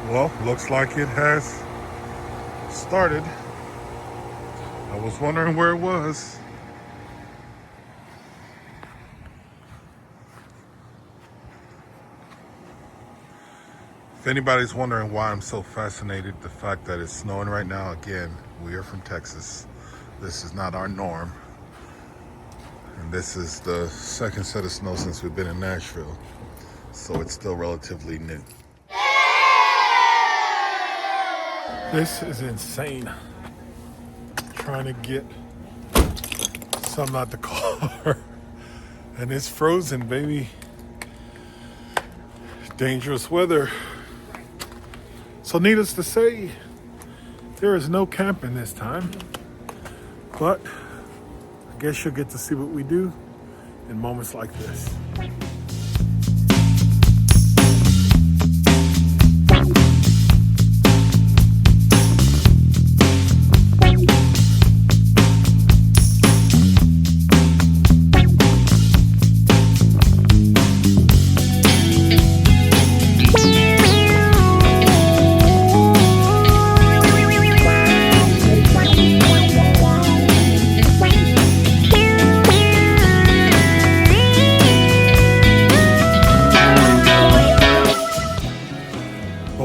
Well, looks like it has started. I was wondering where it was. If anybody's wondering why I'm so fascinated, the fact that it's snowing right now, again, we are from Texas. This is not our norm. And this is the second set of snow since we've been in Nashville. So it's still relatively new. This is insane. Trying to get something out the car. And it's frozen, baby. Dangerous weather. So needless to say, there is no camping this time. But I guess you'll get to see what we do in moments like this.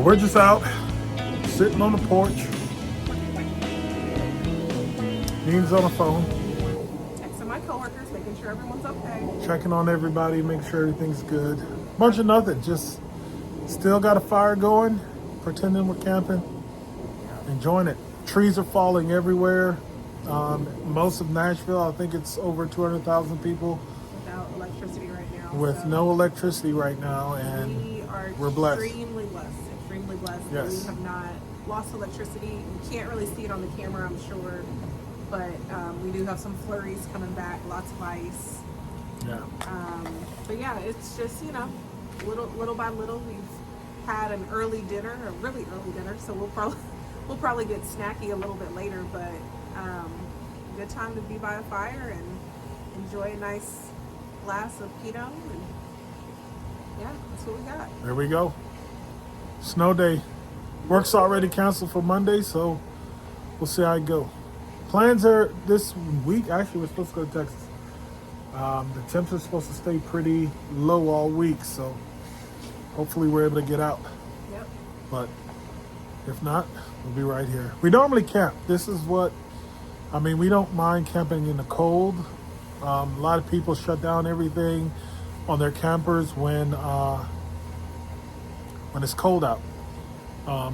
We're just out, sitting on the porch. Dean's on the phone. Texting my coworkers, making sure everyone's okay. Checking on everybody, making sure everything's good. Bunch of nothing, just still got a fire going, pretending we're camping, enjoying it. Trees are falling everywhere. Most of Nashville, I think it's over 200,000 people. Without electricity right now. With no electricity right now, and we're blessed. Extremely blessed. Yes. We have not lost electricity. You can't really see it on the camera, I'm sure, but we do have some flurries coming back, lots of ice. Yeah. But yeah, it's just, little by little. We've had an early dinner, a really early dinner, so we'll probably get snacky a little bit later, but good time to be by a fire and enjoy a nice glass of Pinot, and yeah, that's what we got. There we go. Snow day. Work's already canceled for Monday, so we'll see how it go. Plans are this week. Actually, we're supposed to go to Texas. The temps are supposed to stay pretty low all week, so hopefully we're able to get out. Yep. But if not, we'll be right here. We normally camp. This is what, we don't mind camping in the cold. A lot of people shut down everything on their campers when it's cold out.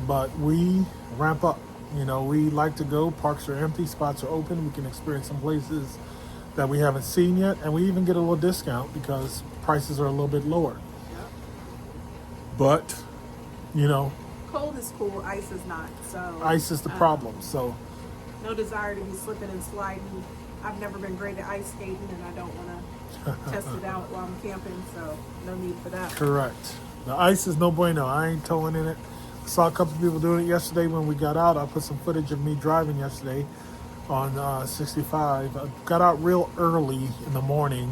But we ramp up. We like to go. Parks are empty, spots are open. We can experience some places that we haven't seen yet, and we even get a little discount because prices are a little bit lower. Yep. But, Cold is cool, ice is not. So ice is the problem. So no desire to be slipping and sliding. I've never been great at ice skating, and I don't want to test it out while I'm camping, so no need for that. correct. The ice is no bueno. I ain't towing in it. I saw a couple of people doing it yesterday when we got out. I put some footage of me driving yesterday on 65. I got out real early in the morning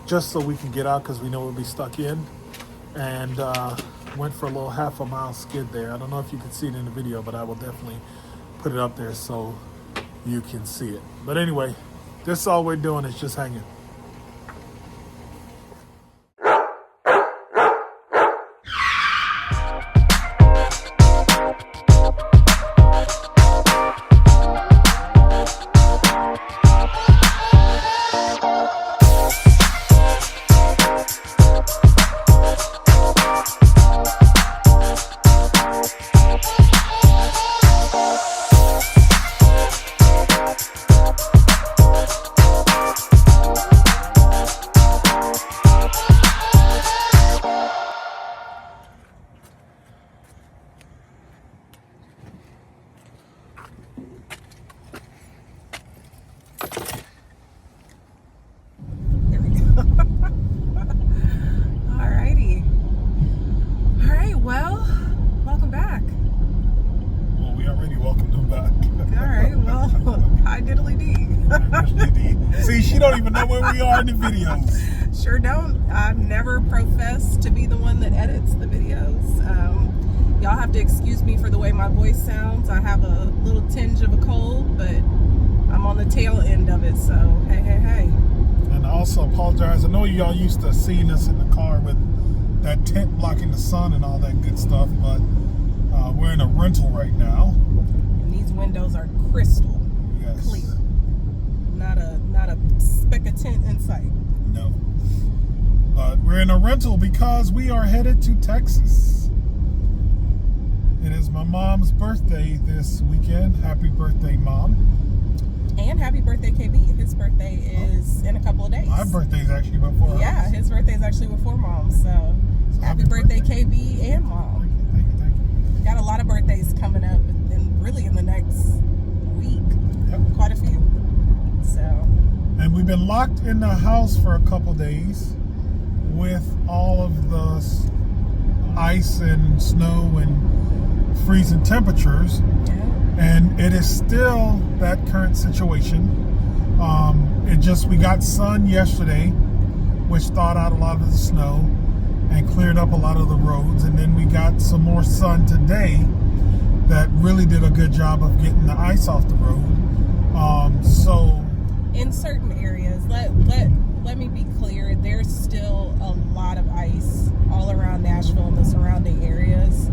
just so we can get out because we know we'll be stuck in. And went for a little half a mile skid there. I don't know if you can see it in the video, but I will definitely put it up there so you can see it. But anyway, this is all we're doing is just hanging. See, she don't even know where we are in the videos. Sure don't. I've never professed to be the one that edits the videos. Y'all have to excuse me for the way my voice sounds. I have a little tinge of a cold, but I'm on the tail end of it, so hey. And I also apologize. I know y'all used to seeing us in the car with that tent blocking the sun and all that good stuff, but we're in a rental right now. And these windows are crystal clear. Not a speck of tint in sight. No. But we're in a rental because we are headed to Texas. It is my mom's birthday this weekend. Happy birthday, Mom. And happy birthday, KB. His birthday is in a couple of days. My birthday is actually before Yeah, his birthday is actually before Mom's. So happy birthday, KB and Mom. Thank you. Got a lot of birthdays coming up in the next week. Yep. Quite a few. So. And we've been locked in the house for a couple days with all of the ice and snow and freezing temperatures. Yeah. And it is still that current situation. We got sun yesterday, which thawed out a lot of the snow and cleared up a lot of the roads. And then we got some more sun today that really did a good job of getting the ice off the road. So in certain areas, let me be clear, there's still a lot of ice all around Nashville and the surrounding areas.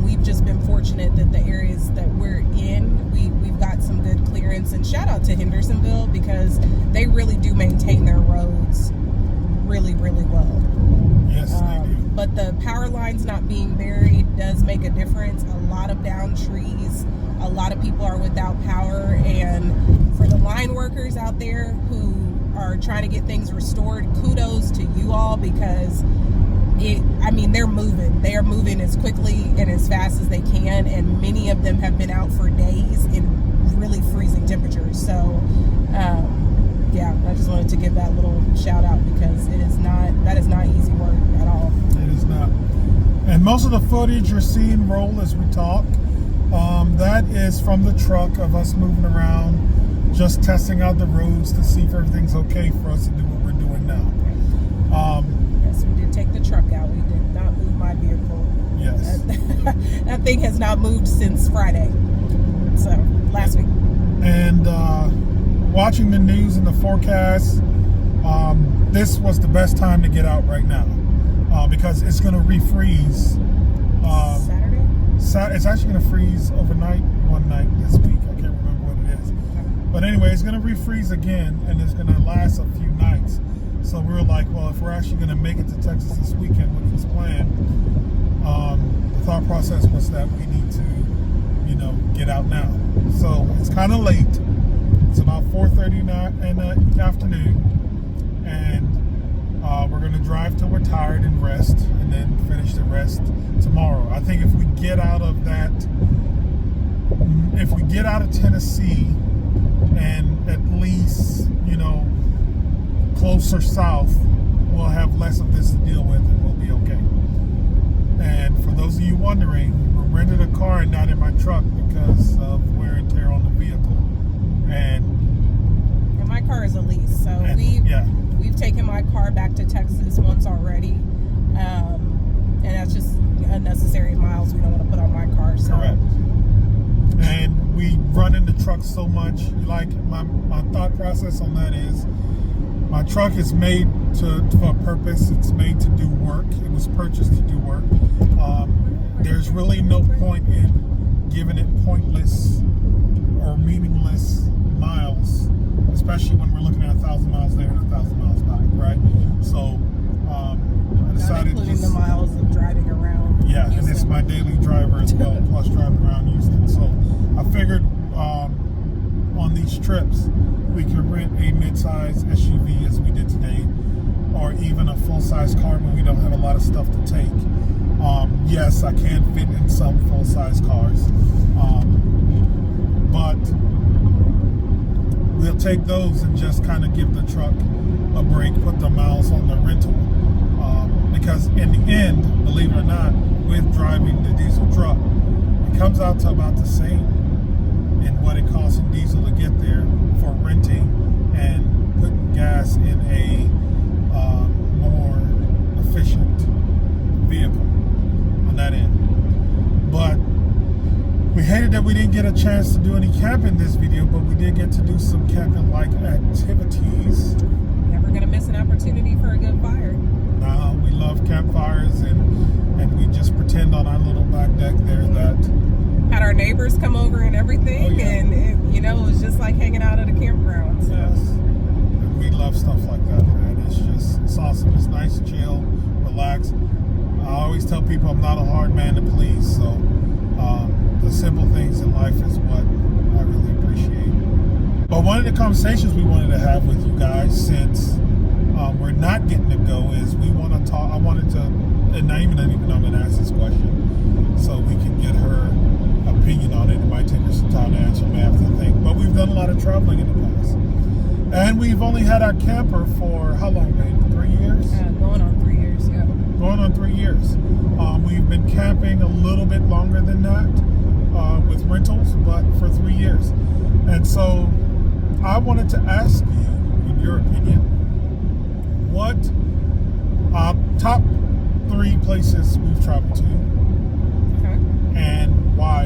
We've just been fortunate that the areas that we're in, we've got some good clearance. And shout out to Hendersonville, because they really do maintain their roads really, really well. yes, they do. But the power lines not being buried does make a difference. A lot of downed trees, a lot of people are without power. And for the line workers out there who are trying to get things restored, kudos to you all, because they're moving. They are moving as quickly and as fast as they can, and many of them have been out for days in really freezing temperatures. So, I just wanted to give that little shout out, because that is not easy work at all. It is not. And most of the footage you're seeing roll as we talk, that is from the truck of us moving around, just testing out the roads to see if everything's okay for us to do what we're doing now. Yes, we did take the truck out. We did not move my vehicle. Yes. That thing has not moved since Friday. So, last week. And watching the news and the forecast, this was the best time to get out right now, because it's going to refreeze. Saturday? It's actually going to freeze overnight one night this week. I can't remember what it is. But anyway, it's going to refreeze again, and it's going to last a few nights. So we were like, well, if we're actually going to make it to Texas this weekend, which was planned, the thought process was that we need to, get out now. So it's kind of late. It's about 4:30 in the afternoon, and we're going to drive till we're tired and rest, and then finish the rest tomorrow. I think if we get out of Tennessee and at least, closer south, we'll have less of this to deal with, and we'll be okay. And for those of you wondering, we rented a car and not in my truck because of wear and tear on the vehicle. And my car is a lease, so we've taken my car back to Texas once already, and that's just unnecessary miles we don't want to put on my car. So. Correct. And we run in the truck so much. Like my thought process on that is, my truck is made for a purpose. It's made to do work. It was purchased to do work. There's really no point in giving it pointless or meaningless miles, especially when we're looking at 1,000 miles there and 1,000 miles back, right? So I decided, not including the miles of driving around. Yeah, Houston. And it's my daily driver as well, plus driving around Houston. So I figured on these trips, we could rent a mid-size SUV as we did today, or even a full-size car when we don't have a lot of stuff to take. Yes, I can fit in some full-size cars, but we'll take those and just kind of give the truck a break, put the miles on the rental, because in the end, believe it or not, with driving the diesel truck, it comes out to about the same in what it costs in diesel to get there for renting and putting gas in a more efficient vehicle on that end. Sorry that we didn't get a chance to do any camping this video, but we did get to do some camping-like activities. Never gonna miss an opportunity for a good fire. Nah, we love campfires, and we just pretend on our little back deck there that... Had our neighbors come over and everything, oh, yeah. and it was just like hanging out at a campground. So. Yes. And we love stuff like that, man. It's awesome. It's nice, chill, relax. I always tell people I'm not a hard man to please, so the simple things in life is what I really appreciate. But one of the conversations we wanted to have with you guys, since we're not getting to go, is we want to talk. I wanted to, and Naima didn't even know I'm going to ask this question, so we can get her opinion on it. It might take her some time to answer. May have to think. But we've done a lot of traveling in the past, and we've only had our camper for how long, babe? 3 years? Going on 3 years, yeah. Going on 3 years. We've been camping a little bit longer than that with rentals, but for 3 years. And so I wanted to ask you, in your opinion, what top 3 places we've traveled to, Okay. and why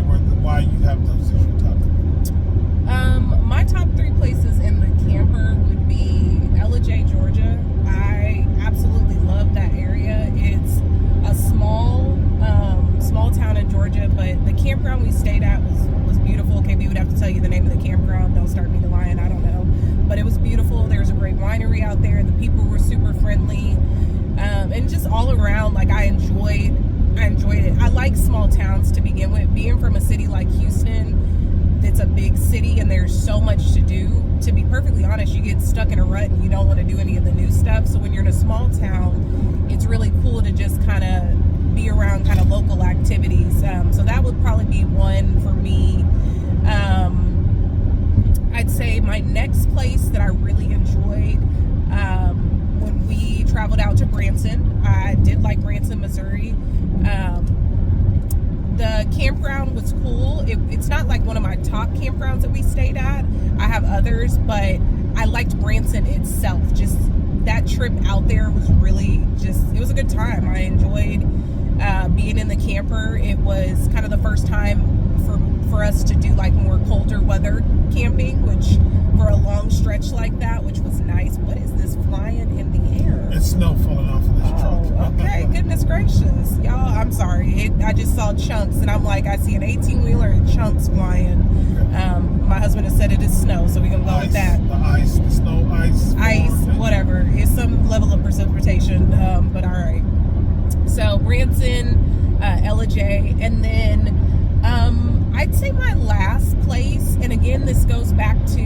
you have those as your top 3. My top 3 places in the camper would be LJ, Georgia. I absolutely love that area. It's a small town in Georgia, but the campground we stayed at was beautiful. KB would have to tell you the name of the campground. Don't start me to lying. I don't know, but it was beautiful. There was a great winery out there. The people were super friendly, and just all around, like I enjoyed it. I like small towns to begin with. Being from a city like Houston, it's a big city and there's so much to do. To be perfectly honest, you get stuck in a rut and you don't want to do any of the new stuff. So when you're in a small town, it's really cool to just kind of be around kind of local activities. So that would probably be one for me. I'd say my next place that I really enjoyed, when we traveled out to Branson, I did like Branson, Missouri. The campground was cool. It's not like one of my top campgrounds that we stayed at. I have others, but I liked Branson itself. Just that trip out there was really it was a good time. I enjoyed being in the camper. It was kind of the first time for us to do like more colder weather camping, which for a long stretch like that, which was nice. What is this flying in the air? It's snow falling off of this truck. Okay, goodness gracious. Y'all, I'm sorry. I just saw chunks, and I'm like, I see an 18-wheeler and chunks flying. My husband has said it is snow, so we're going to go with that. The snow, ice, whatever. It's some level of precipitation, but all right. So, Branson, LJ, and then I'd say my last place, and again, this goes back to,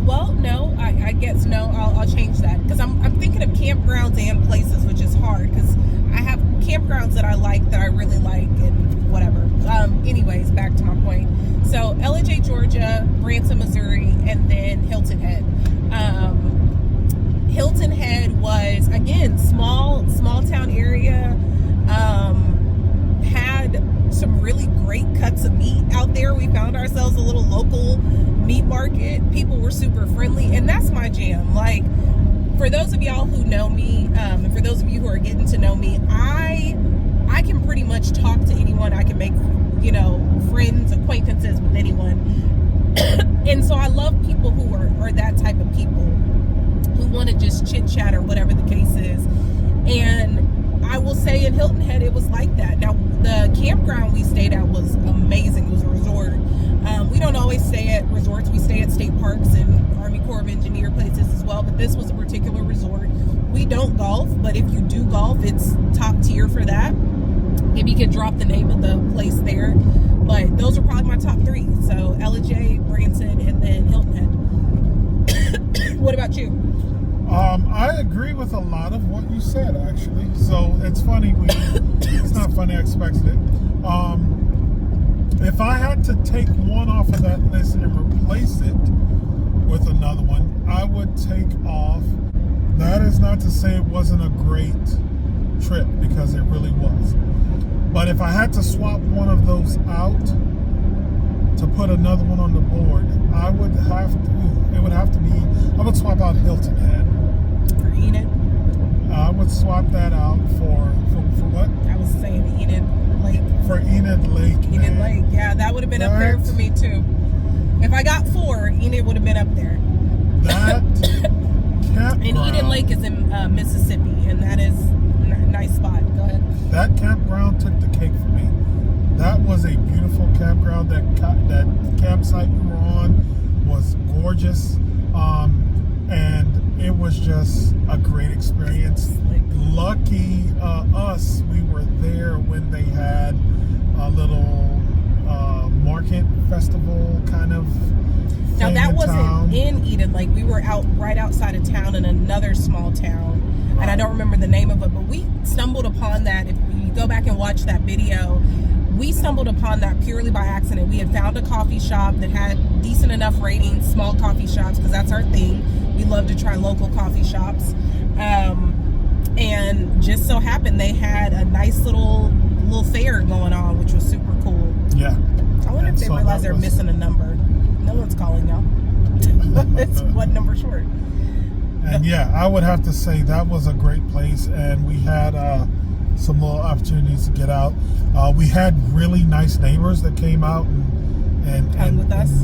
well, no, I guess no, I'll change that, because I'm thinking of campgrounds and places, which is hard, because I have campgrounds that I like, that I really like, and whatever. Anyways, back to my point. So, LJ, Georgia, Branson, Missouri, and then Hilton Head. Hilton Head was, again, small town area, had some really great cuts of meat out there. We found ourselves a little local meat market. People were super friendly, and that's my jam. Like, for those of y'all who know me, and for those of you who are getting to know me, I can pretty much talk to anyone. I can make, friends, acquaintances with anyone. And so I love people who are that type of people, who want to just chit chat or whatever the case is. And I will say in Hilton Head, it was like that. Now, the campground we stayed at was amazing. It was a resort. We don't always stay at resorts. We stay at state parks and Army Corps of Engineer places as well. But this was a particular resort. We don't golf, but if you do golf, it's top tier for that. Maybe you could drop the name of the place there. But those are probably my top 3. So LJ, Branson, and then Hilton Head. What about you? I agree with a lot of what you said, actually. So it's funny. It's not funny. I expected it. If I had to take one off of that list and replace it with another one, I would take off. That is not to say it wasn't a great trip, because it really was. But if I had to swap one of those out to put another one on the board, I would swap out Hilton Head. For Enid? I would swap that out for what? I was saying Enid Lake. For Enid Lake. would have been up there for me too. If I got 4, Enid would have been up there. That campground. And Eden Lake is in Mississippi, and that is a nice spot. Go ahead. That campground took the cake for me. That was a beautiful campground. That campsite we were on was gorgeous, and it was just a great experience. Lucky us, we were there when they had a little market festival kind of. Now that wasn't in Eden Lake. We were out right outside of town in another small town, and I don't remember the name of it, but we stumbled upon that. If you go back and watch that video, we stumbled upon that purely by accident. We had found a coffee shop that had decent enough ratings, small coffee shops, because that's our thing. We love to try local coffee shops. And just so happened they had a nice little fair going on, which was super cool. Yeah. I wonder if they realized they're missing a number. No one's calling y'all. It's one number short. And yeah, I would have to say that was a great place, and we had some little opportunities to get out. We had really nice neighbors that came out and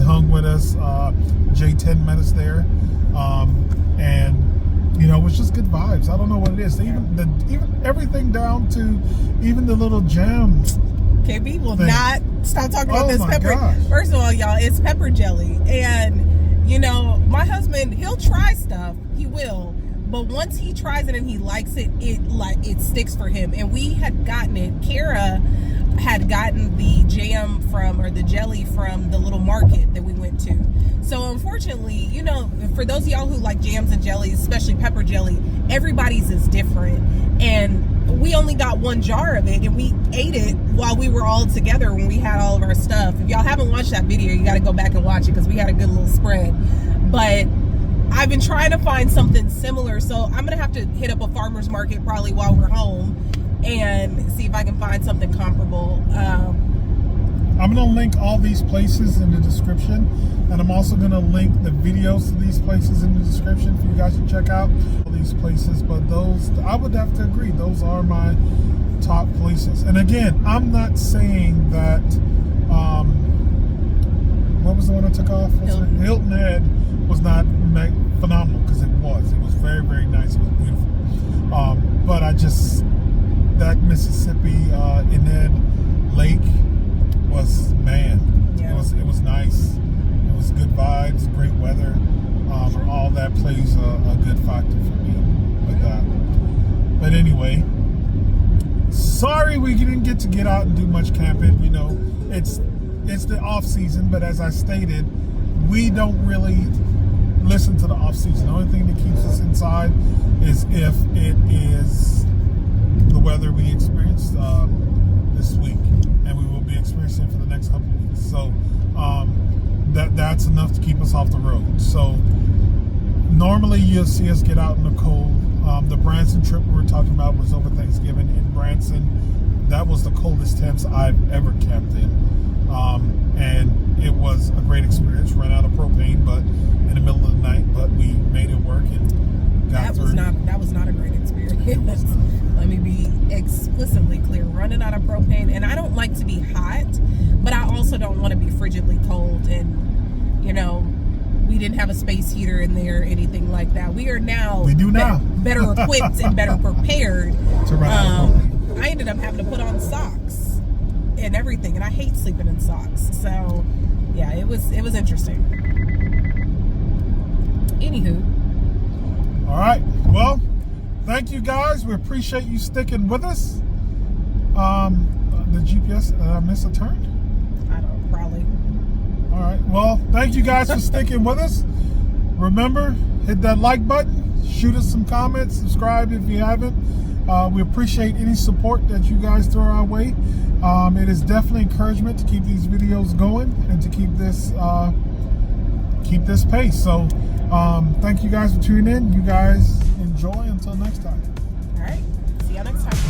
hung with us. J10 met us there, and you know, it was just good vibes. I don't know what it is. Even everything down to even the little jam. KB will not stop talking about this pepper. Gosh. First of all, y'all, it's pepper jelly. And, you know, my husband, he'll try stuff. He will. But once he tries it and he likes it, it sticks for him. And we had gotten it. Kara had gotten the jam or the jelly from the little market that we went to. So unfortunately, you know, for those of y'all who like jams and jellies, especially pepper jelly, everybody's is different. And we only got 1 jar of it, and we ate it while we were all together when we had all of our stuff. If y'all haven't watched that video, you got to go back and watch it, because we had a good little spread. But I've been trying to find something similar, so I'm gonna have to hit up a farmer's market probably while we're home and see if I can find something comparable. I'm gonna link all these places in the description, and I'm also gonna link the videos to these places in the description for you guys to check out all these places. But those, I would have to agree, those are my top places. And again, I'm not saying that what was the one I took off? Hilton Head was not phenomenal, because it was very, very nice. It was beautiful, but that Mississippi Enid Lake was, it was nice. It was good vibes, great weather. All that plays a good factor for me with that. But anyway, sorry we didn't get out and do much camping. You know, it's the off season, but as I stated, we don't really listen to the off season. The only thing that keeps us inside is if it is the weather we experienced this week, and we will be experiencing for the next couple of weeks. So that's enough to keep us off the road. So normally you'll see us get out in the cold. The Branson trip we were talking about was over Thanksgiving in Branson. That was the coldest temps I've ever camped in, and it was a great experience. Ran out of propane, but in the middle of the night, but we made it work and got through. That was not a great experience. Let me be explicitly clear. Running out of propane, and I don't like to be hot, but I also don't want to be frigidly cold. And you know, we didn't have a space heater in there or anything like that. We do now better equipped and better prepared to run out of propane. I ended up having to put on socks and everything, and I hate sleeping in socks. So yeah, it was interesting. Anywho, all right, well, thank you guys. We appreciate you sticking with us. The GPS, did I miss a turn? I don't know, probably. All right, well, thank you guys for sticking with us. Remember, hit that like button, shoot us some comments, subscribe if you haven't. We appreciate any support that you guys throw our way. It is definitely encouragement to keep these videos going and to keep this pace. So thank you guys for tuning in. You guys enjoy. Until next time. All right, see y'all next time.